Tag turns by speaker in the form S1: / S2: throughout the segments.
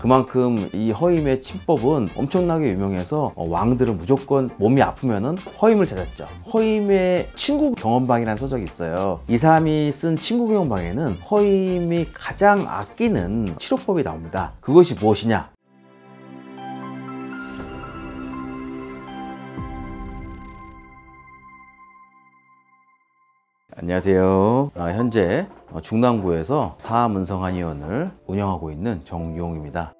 S1: 그만큼 이 허임의 침법은 엄청나게 유명해서 왕들은 무조건 몸이 아프면은 허임을 찾았죠. 허임의 친구 경험방이라는 서적이 있어요. 이 사람이 쓴 친구 경험방에는 허임이 가장 아끼는 치료법이 나옵니다. 그것이 무엇이냐? 안녕하세요. 현재 중랑구에서 사문성한의원을 운영하고 있는 정유홍입니다.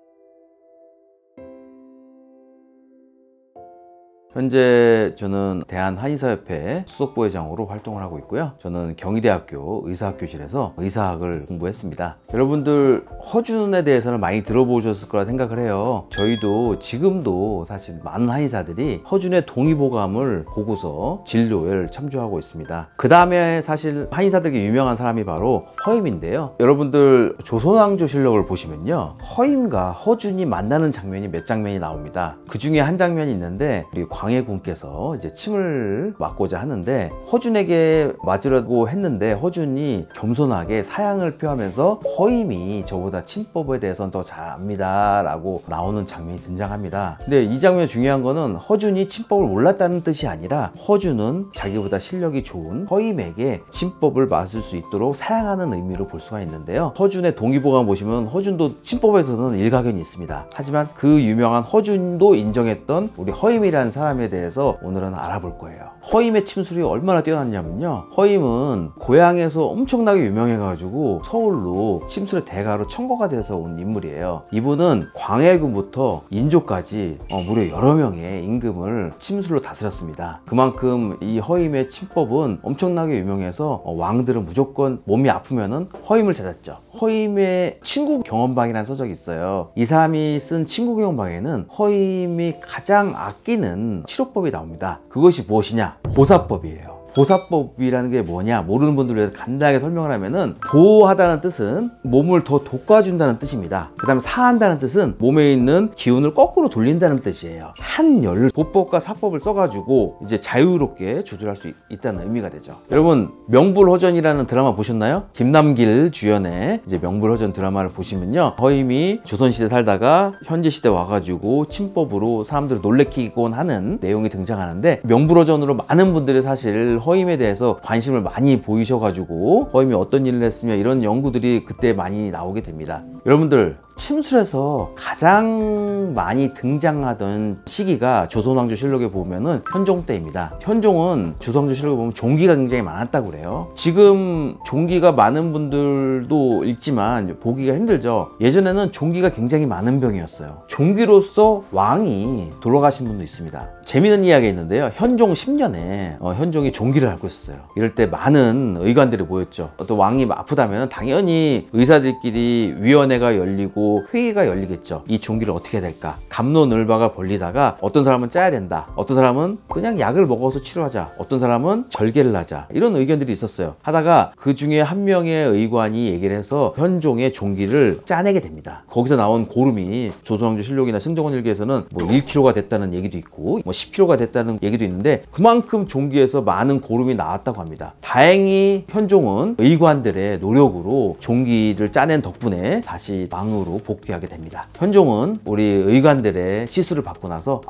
S1: 현재 저는 대한한의사협회 수석부회장으로 활동을 하고 있고요. 저는 경희대학교 의사학교실에서 의사학을 공부했습니다. 여러분들 허준에 대해서는 많이 들어보셨을 거라 생각을 해요. 저희도 지금도 사실 많은 한의사들이 허준의 동의보감을 보고서 진료에 참조하고 있습니다. 그 다음에 사실 한의사들에게 유명한 사람이 바로 허임인데요. 여러분들 조선왕조실록을 보시면요, 허임과 허준이 만나는 장면이 몇 장면이 나옵니다. 그 중에 한 장면이 있는데 우리 광해군께서 이제 침을 맞고자 하는데 허준에게 맞으려고 했는데 허준이 겸손하게 사양을 표하면서 허임이 저보다 침법에 대해서는 더 잘 압니다 라고 나오는 장면이 등장합니다. 근데 이 장면의 중요한 거는 허준이 침법을 몰랐다는 뜻이 아니라 허준은 자기보다 실력이 좋은 허임에게 침법을 맞을 수 있도록 사양하는 의미로 볼 수가 있는데요. 허준의 동의보감 보시면 허준도 침법에서는 일가견이 있습니다. 하지만 그 유명한 허준도 인정했던 우리 허임이라는 사람에 대해서 오늘은 알아볼 거예요. 허임의 침술이 얼마나 뛰어났냐면요, 허임은 고향에서 엄청나게 유명해가지고 서울로 침술의 대가로 청거가 돼서 온 인물이에요. 이분은 광해군부터 인조까지 무려 여러 명의 임금을 침술로 다스렸습니다. 그만큼 이 허임의 침법은 엄청나게 유명해서 왕들은 무조건 몸이 아프면은 허임을 찾았죠. 허임의 친구 경험방이라는 서적이 있어요. 이 사람이 쓴 친구 경험방에는 허임이 가장 아끼는 치료법이 나옵니다. 그것이 무엇이냐? 보사법이에요. 보사법이라는 게 뭐냐, 모르는 분들을 위해서 간단하게 설명을 하면은, 보호하다는 뜻은 몸을 더 돋궈준다는 뜻입니다. 그 다음에 사한다는 뜻은 몸에 있는 기운을 거꾸로 돌린다는 뜻이에요. 한열 보법과 사법을 써가지고 이제 자유롭게 조절할 수 있다는 의미가 되죠. 여러분, 명불허전이라는 드라마 보셨나요? 김남길 주연의 이제 명불허전 드라마를 보시면요, 허임이 조선시대 살다가 현재시대 와가지고 침법으로 사람들을 놀래키곤 하는 내용이 등장하는데, 명불허전으로 많은 분들이 사실 허임에 대해서 관심을 많이 보이셔가지고 허임이 어떤 일을 했으며 이런 연구들이 그때 많이 나오게 됩니다. 여러분들, 침술에서 가장 많이 등장하던 시기가 조선왕조실록에 보면은 현종 때입니다. 현종은 조선왕조실록에 보면 종기가 굉장히 많았다고 그래요. 지금 종기가 많은 분들도 있지만 보기가 힘들죠. 예전에는 종기가 굉장히 많은 병이었어요. 종기로서 왕이 돌아가신 분도 있습니다. 재미있는 이야기가 있는데요, 현종 10년에 현종이 종기를 앓고 있었어요. 이럴 때 많은 의관들이 모였죠. 또 왕이 아프다면 당연히 의사들끼리 위원회가 열리고 회의가 열리겠죠. 이 종기를 어떻게 해야 될까? 갑론을박을 벌리다가 어떤 사람은 짜야 된다, 어떤 사람은 그냥 약을 먹어서 치료하자, 어떤 사람은 절개를 하자, 이런 의견들이 있었어요. 하다가 그 중에 한 명의 의관이 얘기를 해서 현종의 종기를 짜내게 됩니다. 거기서 나온 고름이 조선왕조실록이나 승정원일기에서는 뭐 1kg가 됐다는 얘기도 있고 뭐 10kg가 됐다는 얘기도 있는데, 그만큼 종기에서 많은 고름이 나왔다고 합니다. 다행히 현종은 의관들의 노력으로 종기를 짜낸 덕분에 다시 왕으로 복귀하게 됩니다. 현종은 우리 의관들의 시술을 받고 나서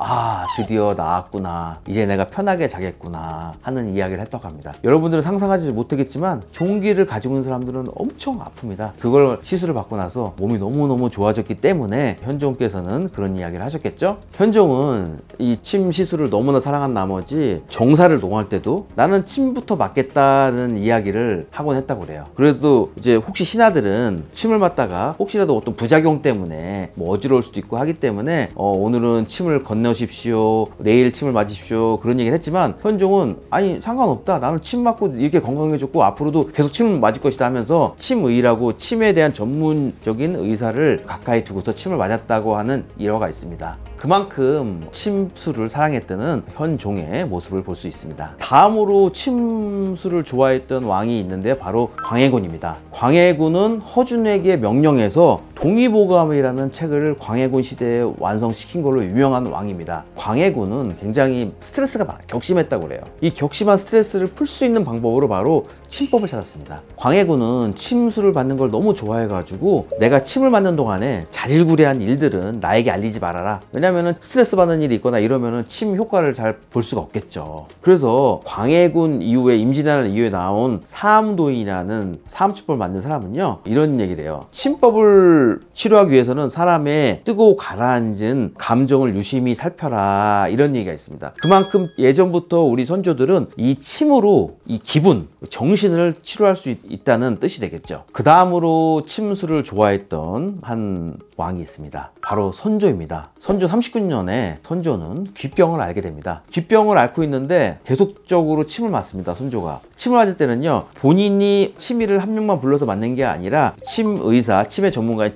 S1: 드디어 나았구나, 이제 내가 편하게 자겠구나 하는 이야기를 했다고 합니다. 여러분들은 상상하지 못하겠지만 종기를 가지고 있는 사람들은 엄청 아픕니다. 그걸 시술을 받고 나서 몸이 너무너무 좋아졌기 때문에 현종께서는 그런 이야기를 하셨겠죠. 현종은 이 침 시술을 너무나 사랑한 나머지 정사를 농할 때도 나는 침부터 맞겠다는 이야기를 하곤 했다고 그래요. 그래도 이제 혹시 신하들은 침을 맞다가 혹시라도 어떤 부작용 때문에 뭐 어지러울 수도 있고 하기 때문에 오늘은 침을 건너십시오, 내일 침을 맞으십시오, 그런 얘기를 했지만, 현종은 아니 상관없다, 나는 침 맞고 이렇게 건강해졌고 앞으로도 계속 침을 맞을 것이다 하면서 침의라고 침에 대한 전문적인 의사를 가까이 두고서 침을 맞았다고 하는 일화가 있습니다. 그만큼 침술을 사랑했던 현종의 모습을 볼 수 있습니다. 다음으로 침술을 좋아했던 왕이 있는데 바로 광해군입니다. 광해군은 허준에게 명령해서 동의보감이라는 책을 광해군 시대에 완성시킨 걸로 유명한 왕입니다. 광해군은 굉장히 스트레스가 많아 격심했다고 그래요. 이 격심한 스트레스를 풀 수 있는 방법으로 바로 침법을 찾았습니다. 광해군은 침수를 받는 걸 너무 좋아해가지고 내가 침을 맞는 동안에 자질구레한 일들은 나에게 알리지 말아라. 왜냐면은 스트레스 받는 일이 있거나 이러면은 침 효과를 잘 볼 수가 없겠죠. 그래서 광해군 이후에 임진왜란 이후에 나온 사암도인이라는 사암침법을 만든 사람은요, 이런 얘기를 해요. 침법을 치료하기 위해서는 사람의 뜨고 가라앉은 감정을 유심히 살펴라, 이런 얘기가 있습니다. 그만큼 예전부터 우리 선조들은 이 침으로 이 기분, 정신을 치료할 수 있다는 뜻이 되겠죠. 그 다음으로 침수를 좋아했던 한 왕이 있습니다. 바로 선조입니다. 선조 39년에 선조는 귀병을 앓게 됩니다. 귀병을 앓고 있는데 계속적으로 침을 맞습니다. 선조가 침을 맞을 때는요, 본인이 침의를 한 명만 불러서 맞는 게 아니라 침의사, 치매 전문가인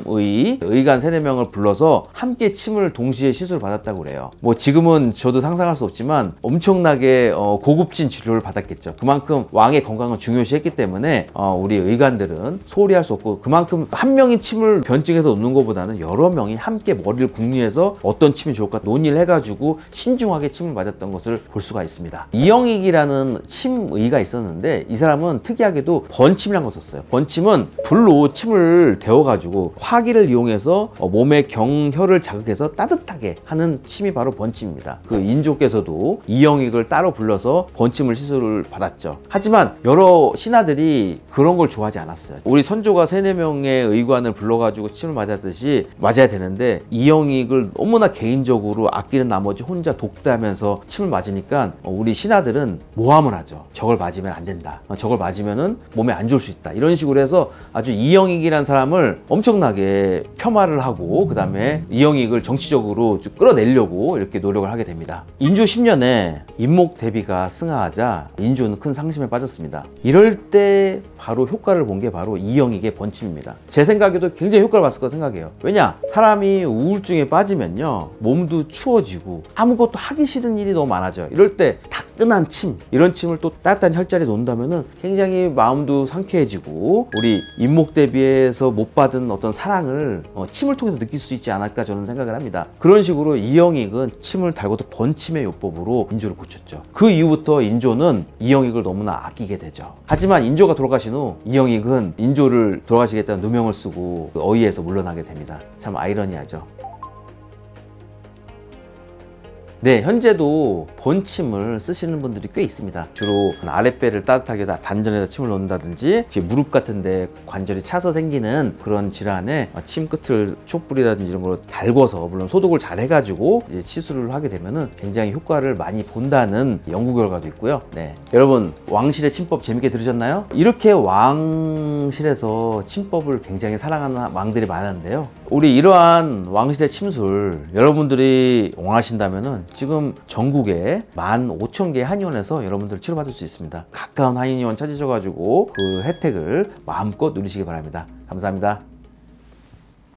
S1: 의관 3-4명을 불러서 함께 침을 동시에 시술을 받았다고 그래요. 뭐 지금은 저도 상상할 수 없지만 엄청나게 고급진 치료를 받았겠죠. 그만큼 왕의 건강을 중요시했기 때문에 우리 의관들은 소홀히 할 수 없고, 그만큼 한 명이 침을 변증해서 놓는 것보다는 여러 명이 함께 머리를 궁리해서 어떤 침이 좋을까 논의를 해가지고 신중하게 침을 맞았던 것을 볼 수가 있습니다. 이영익이라는 침의가 있었는데 이 사람은 특이하게도 번침이라는 걸 썼어요. 번침은 불로 침을 데워가지고 화기를 이용해서 몸의 경혈을 자극해서 따뜻하게 하는 침이 바로 번침입니다. 그 인조께서도 이영익을 따로 불러서 번침을 시술을 받았죠. 하지만 여러 신하들이 그런 걸 좋아하지 않았어요. 우리 선조가 3-4명의 의관을 불러가지고 침을 맞았듯이 맞아야 되는데 이영익을 너무나 개인적으로 아끼는 나머지 혼자 독대하면서 침을 맞으니까 우리 신하들은 모함을 하죠. 저걸 맞으면 안 된다. 저걸 맞으면은 몸에 안 좋을 수 있다. 이런 식으로 해서 아주 이영익이라는 사람을 엄청나게 폄하를 하고, 그 다음에 이영익을 정치적으로 쭉 끌어내려고 이렇게 노력을 하게 됩니다. 인조 10년에 임목대비가 승하하자 인조는 큰 상심에 빠졌습니다. 이럴 때 바로 효과를 본 게 바로 이영익의 번침입니다. 제 생각에도 굉장히 효과를 봤을 거라 생각해요. 왜냐? 사람이 우울증에 빠지면요, 몸도 추워지고 아무것도 하기 싫은 일이 너무 많아져요. 이럴 때 따끈한 침, 이런 침을 또 따뜻한 혈자리에 놓는다면은 굉장히 마음도 상쾌해지고 우리 임목대비에서 못 받은 어떤 사랑을 침을 통해서 느낄 수 있지 않을까 저는 생각을 합니다. 그런 식으로 이영익은 침을 달고도 번침의 요법으로 인조를 고쳤죠. 그 이후부터 인조는 이영익을 너무나 아끼게 되죠. 하지만 인조가 돌아가신 후 이영익은 인조를 돌아가시겠다는 누명을 쓰고 그 어의에서 물러나게 됩니다. 참 아이러니하죠. 네, 현재도 번침을 쓰시는 분들이 꽤 있습니다. 주로 아랫배를 따뜻하게 단전에다 침을 놓는다든지 무릎 같은데 관절이 차서 생기는 그런 질환에 침 끝을 촛불이라든지 이런 걸로 달궈서, 물론 소독을 잘 해가지고 이제 시술을 하게 되면은 굉장히 효과를 많이 본다는 연구 결과도 있고요. 네, 여러분 왕실의 침법 재밌게 들으셨나요? 이렇게 왕실에서 침법을 굉장히 사랑하는 왕들이 많은데요. 우리 이러한 왕실의 침술 여러분들이 원하신다면은 지금 전국에 15,000개의 한의원에서 여러분들 치료받을 수 있습니다. 가까운 한의원 찾으셔가지고 그 혜택을 마음껏 누리시기 바랍니다. 감사합니다.